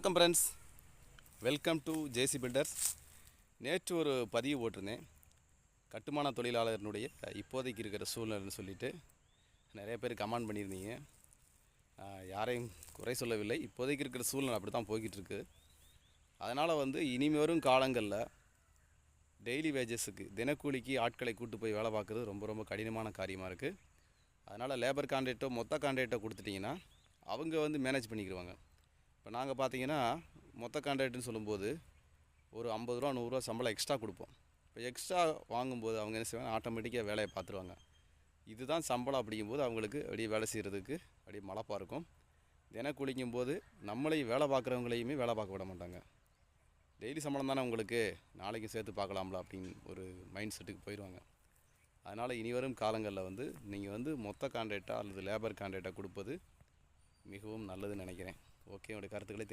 வணக்கம் friends, welcome to JC builders. நேற்று ஒரு பதிவு போட்டிருந்தேன். கட்டுமான தொழிலாளர்னுடைய இப்போதைக்கு இருக்கிற சூழ்நிலைன்னு சொல்லிட்டு நிறைய பேர் கமெண்ட் பண்ணியிருந்தீங்க. யாரையும் குறை சொல்லவில்லை. இப்போதைக்கு இருக்கிற சூழ்நிலை அப்படி தான் போய்கிட்டுருக்கு. அதனால் இனிமே வரும் காலங்களில் டெய்லி வேஜஸுக்கு தினக்கூலிக்கு ஆட்களை கூட்டு போய் வேலை பார்க்குறது ரொம்ப ரொம்ப கடினமான காரியமாக இருக்குது. அதனால் லேபர் கான்ட்ராக்டோ மொத்த கான்ட்ராக்டோ கொடுத்துட்டிங்கன்னா அவங்க மேனேஜ் பண்ணிக்கிடுவாங்க. இப்போ நாங்கள் பார்த்தீங்கன்னா மொத்த கான்ட்ராக்ட்னு சொல்லும்போது ஒரு 50 ரூபா 100 ரூபா சம்பளம் எக்ஸ்ட்ரா கொடுப்போம். இப்போ எக்ஸ்ட்ரா வாங்கும்போது அவங்க என்ன செய்வாங்க, ஆட்டோமேட்டிக்காக வேலையை பார்த்துருவாங்க. இதுதான் சம்பளம். அப்படிங்கும்போது அவங்களுக்கு அப்படியே வேலை செய்கிறதுக்கு அப்படியே மலப்பாக இருக்கும். தினக்கூலிக்கும் போது நம்மளையும் வேலை பார்க்குறவங்களையுமே வேலை பார்க்க விட மாட்டாங்க. டெய்லி சம்பளம் தானே உங்களுக்கு, நாளைக்கும் சேர்த்து பார்க்கலாம்ல அப்படின்னு ஒரு மைண்ட் செட்டுக்கு போயிடுவாங்க. அதனால் இனி வரும் காலங்களில் நீங்கள் மொத்த கான்ட்ராக்டாக அல்லது லேபர் கான்ட்ராக்டாக கொடுப்பது மிகவும் நல்லதுன்னு நினைக்கிறேன். ஓகே, உங்களுடைய கருத்துக்களை